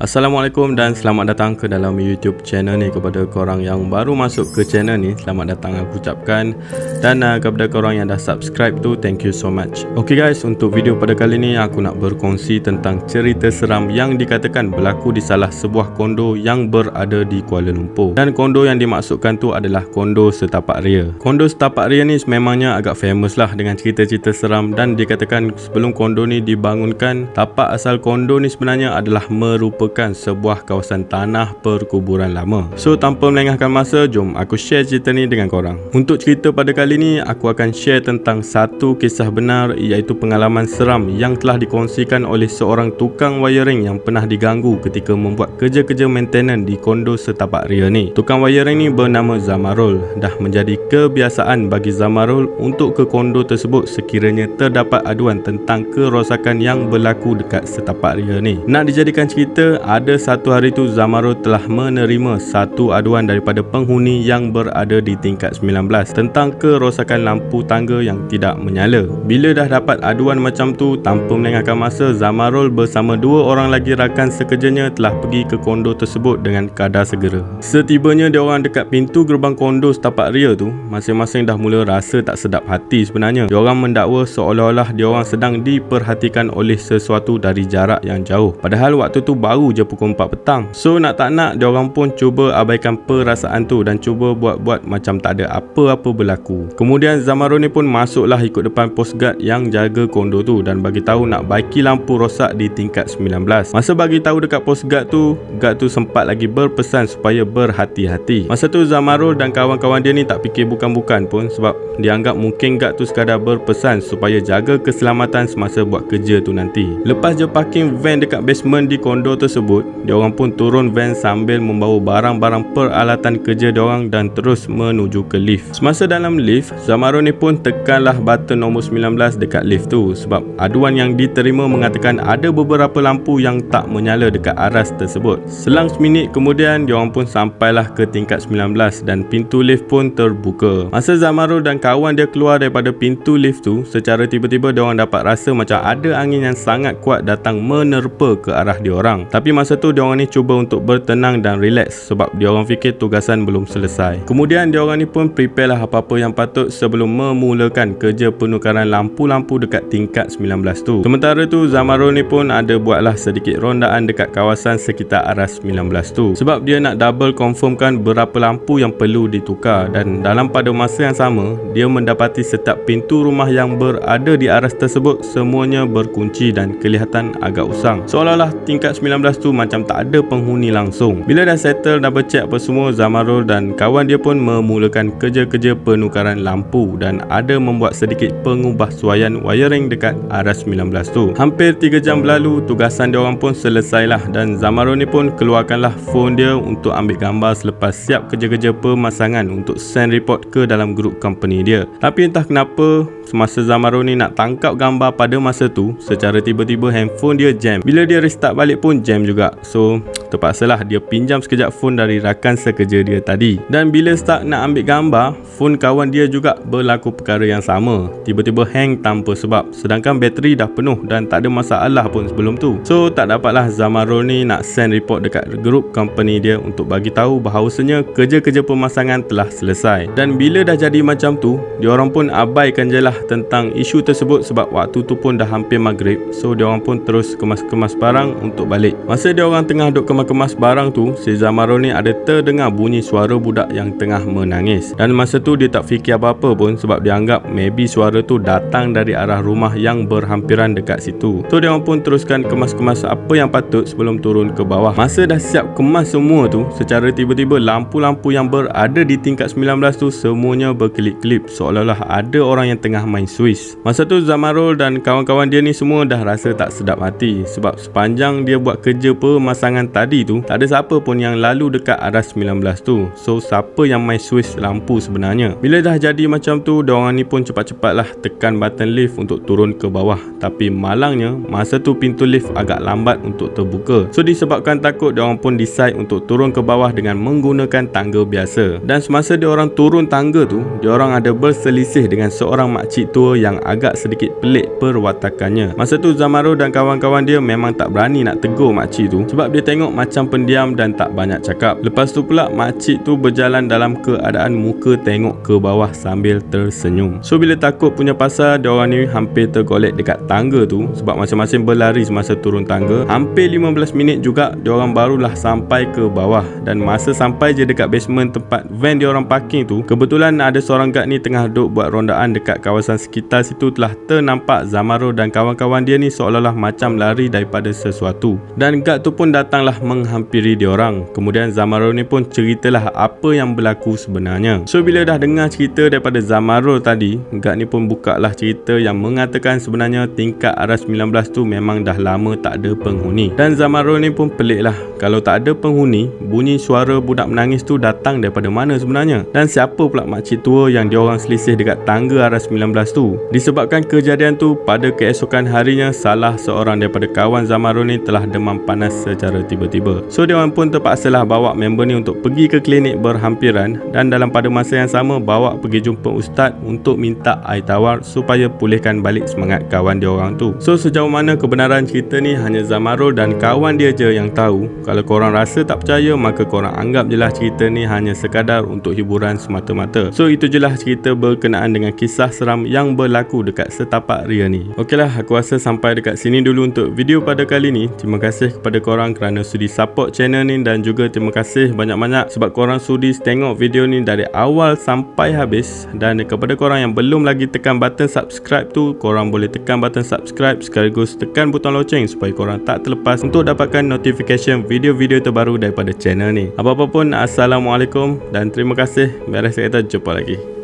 Assalamualaikum dan selamat datang ke dalam YouTube channel ni. Kepada korang yang baru masuk ke channel ni, selamat datang aku ucapkan. Dan kepada korang yang dah subscribe tu, thank you so much. Okay guys, untuk video pada kali ni aku nak berkongsi tentang cerita seram yang dikatakan berlaku di salah sebuah kondo yang berada di Kuala Lumpur. Dan kondo yang dimaksudkan tu adalah kondo setapak ria. Kondo setapak ria ni memangnya agak famous lah dengan cerita-cerita seram. Dan dikatakan sebelum kondo ni dibangunkan, tapak asal kondo ni sebenarnya adalah merupakan sebuah kawasan tanah perkuburan lama. So tanpa melengahkan masa, jom aku share cerita ni dengan korang. Untuk cerita pada kali ni, aku akan share tentang satu kisah benar, iaitu pengalaman seram yang telah dikongsikan oleh seorang tukang wiring yang pernah diganggu ketika membuat kerja-kerja maintenance di kondo setapak ria ni. Tukang wiring ni bernama Zamarul. Dah menjadi kebiasaan bagi Zamarul untuk ke kondo tersebut sekiranya terdapat aduan tentang kerosakan yang berlaku dekat setapak ria ni. Nak dijadikan cerita, ada satu hari tu Zamarul telah menerima satu aduan daripada penghuni yang berada di tingkat 19 tentang kerosakan lampu tangga yang tidak menyala. Bila dah dapat aduan macam tu, tanpa melengahkan masa, Zamarul bersama dua orang lagi rakan sekerjanya telah pergi ke kondo tersebut dengan kadar segera. Setibanya diorang dekat pintu gerbang kondo setapak ria tu, masing-masing dah mula rasa tak sedap hati sebenarnya. Diorang mendakwa seolah-olah diorang sedang diperhatikan oleh sesuatu dari jarak yang jauh. Padahal waktu tu baru je pukul 4 petang. So nak tak nak, diorang pun cuba abaikan perasaan tu dan cuba buat-buat macam tak ada apa-apa berlaku. Kemudian Zamarul ni pun masuklah ikut depan post guard yang jaga kondo tu dan bagi tahu nak baiki lampu rosak di tingkat 19. Masa bagi tahu dekat post guard tu sempat lagi berpesan supaya berhati-hati. Masa tu Zamarul dan kawan-kawan dia ni tak fikir bukan-bukan pun, sebab dianggap mungkin guard tu sekadar berpesan supaya jaga keselamatan semasa buat kerja tu nanti. Lepas je parking van dekat basement di kondo tersebut, diorang pun turun van sambil membawa barang-barang peralatan kerja diorang dan terus menuju ke lift. Semasa dalam lift, Zamarul ni pun tekanlah button nombor 19 dekat lift tu sebab aduan yang diterima mengatakan ada beberapa lampu yang tak menyala dekat aras tersebut. Selang seminit kemudian, diorang pun sampailah ke tingkat 19 dan pintu lift pun terbuka. Masa Zamarul dan kawan dia keluar daripada pintu lift tu, secara tiba-tiba diorang dapat rasa macam ada angin yang sangat kuat datang menerpa ke arah diorang. Tapi masa tu diorang ni cuba untuk bertenang dan relax sebab diorang fikir tugasan belum selesai. Kemudian diorang ni pun prepare lah apa-apa yang patut sebelum memulakan kerja penukaran lampu-lampu dekat tingkat 19 tu. Sementara tu Zamarul ni pun ada buatlah sedikit rondaan dekat kawasan sekitar aras 19 tu sebab dia nak double confirmkan berapa lampu yang perlu ditukar. Dan dalam pada masa yang sama, dia mendapati setiap pintu rumah yang berada di aras tersebut semuanya berkunci dan kelihatan agak usang, seolah-olah tingkat 19 tu macam tak ada penghuni langsung. Bila dah settle, double check apa semua, Zamarul dan kawan dia pun memulakan kerja-kerja penukaran lampu dan ada membuat sedikit pengubahsuaian wiring dekat aras 19 tu. Hampir 3 jam berlalu, tugasan dia orang pun selesailah dan Zamarul ni pun keluarkanlah phone dia untuk ambil gambar selepas siap kerja-kerja pemasangan untuk send report ke dalam grup company dia. Tapi entah kenapa, semasa Zamarul ni nak tangkap gambar pada masa tu, secara tiba-tiba handphone dia jam. Bila dia restart balik pun jam juga. So terpaksalah dia pinjam sekejap phone dari rakan sekerja dia tadi. Dan bila start nak ambil gambar, phone kawan dia juga berlaku perkara yang sama. Tiba-tiba hang tanpa sebab, sedangkan bateri dah penuh dan tak ada masalah pun sebelum tu. So tak dapatlah Zamarul ni nak send report dekat grup company dia untuk bagi tahu bahawasanya kerja-kerja pemasangan telah selesai. Dan bila dah jadi macam tu, diorang pun abaikan je lah tentang isu tersebut sebab waktu tu pun dah hampir maghrib. So diorang pun terus kemas-kemas barang untuk balik. Masa diorang tengah duk kemas barang tu, si Zamarul ni ada terdengar bunyi suara budak yang tengah menangis. Dan masa tu dia tak fikir apa-apa pun sebab dia anggap maybe suara tu datang dari arah rumah yang berhampiran dekat situ. So dia orang pun teruskan kemas-kemas apa yang patut sebelum turun ke bawah. Masa dah siap kemas semua tu, secara tiba-tiba lampu-lampu yang berada di tingkat 19 tu semuanya berkelip-kelip seolah-olah ada orang yang tengah main switch. Masa tu Zamarul dan kawan-kawan dia ni semua dah rasa tak sedap hati sebab sepanjang dia buat kerja pemasangan tadi tu, tak ada siapa pun yang lalu dekat aras 19 tu. So siapa yang main switch lampu sebenarnya? Bila dah jadi macam tu, diorang ni pun cepat-cepatlah tekan button lift untuk turun ke bawah. Tapi malangnya, masa tu pintu lift agak lambat untuk terbuka. So disebabkan takut, diorang pun decide untuk turun ke bawah dengan menggunakan tangga biasa. Dan semasa diorang turun tangga tu, diorang ada berselisih dengan seorang makcik tua yang agak sedikit pelik perwatakannya. Masa tu Zamarul dan kawan-kawan dia memang tak berani nak tegur makcik makcik tu sebab dia tengok macam pendiam dan tak banyak cakap. Lepas tu pula makcik tu berjalan dalam keadaan muka tengok ke bawah sambil tersenyum. So bila takut punya pasal, diorang ni hampir tergolek dekat tangga tu sebab masing-masing berlari semasa turun tangga. Hampir 15 minit juga diorang barulah sampai ke bawah, dan masa sampai je dekat basement tempat van diorang parking tu, kebetulan ada seorang guard ni tengah duk buat rondaan dekat kawasan sekitar situ. Telah ternampak Zamaro dan kawan-kawan dia ni seolah-olah macam lari daripada sesuatu, dan guard tu pun datanglah menghampiri diorang. Kemudian Zamaro ni pun ceritalah apa yang berlaku sebenarnya. So bila dah dengar cerita daripada Zamaro tadi, guard ni pun buka lah cerita yang mengatakan sebenarnya tingkat RA19 tu memang dah lama tak ada penghuni. Dan Zamaro ni pun pelik lah, kalau tak ada penghuni, bunyi suara budak menangis tu datang daripada mana sebenarnya? Dan siapa pula makcik tua yang diorang selisih dekat tangga RA19 tu? Disebabkan kejadian tu pada keesokan harinya, salah seorang daripada kawan Zamaro ni telah demam panas secara tiba-tiba. So diorang pun terpaksalah bawa member ni untuk pergi ke klinik berhampiran, dan dalam pada masa yang sama bawa pergi jumpa ustaz untuk minta air tawar supaya pulihkan balik semangat kawan diorang tu. So sejauh mana kebenaran cerita ni hanya Zamaro dan kawan dia je yang tahu. Kalau korang rasa tak percaya, maka korang anggap je lah cerita ni hanya sekadar untuk hiburan semata-mata. So itu je lah cerita berkenaan dengan kisah seram yang berlaku dekat setapak Ria ni. Okeylah, aku rasa sampai dekat sini dulu untuk video pada kali ni. Terima kasih kepada korang kerana sudi support channel ni, dan juga terima kasih banyak-banyak sebab korang sudi tengok video ni dari awal sampai habis. Dan kepada korang yang belum lagi tekan button subscribe tu, korang boleh tekan button subscribe sekaligus tekan butang loceng supaya korang tak terlepas untuk dapatkan notification video-video terbaru daripada channel ni. Apa-apa pun, Assalamualaikum dan terima kasih. Biar saya kata jumpa lagi.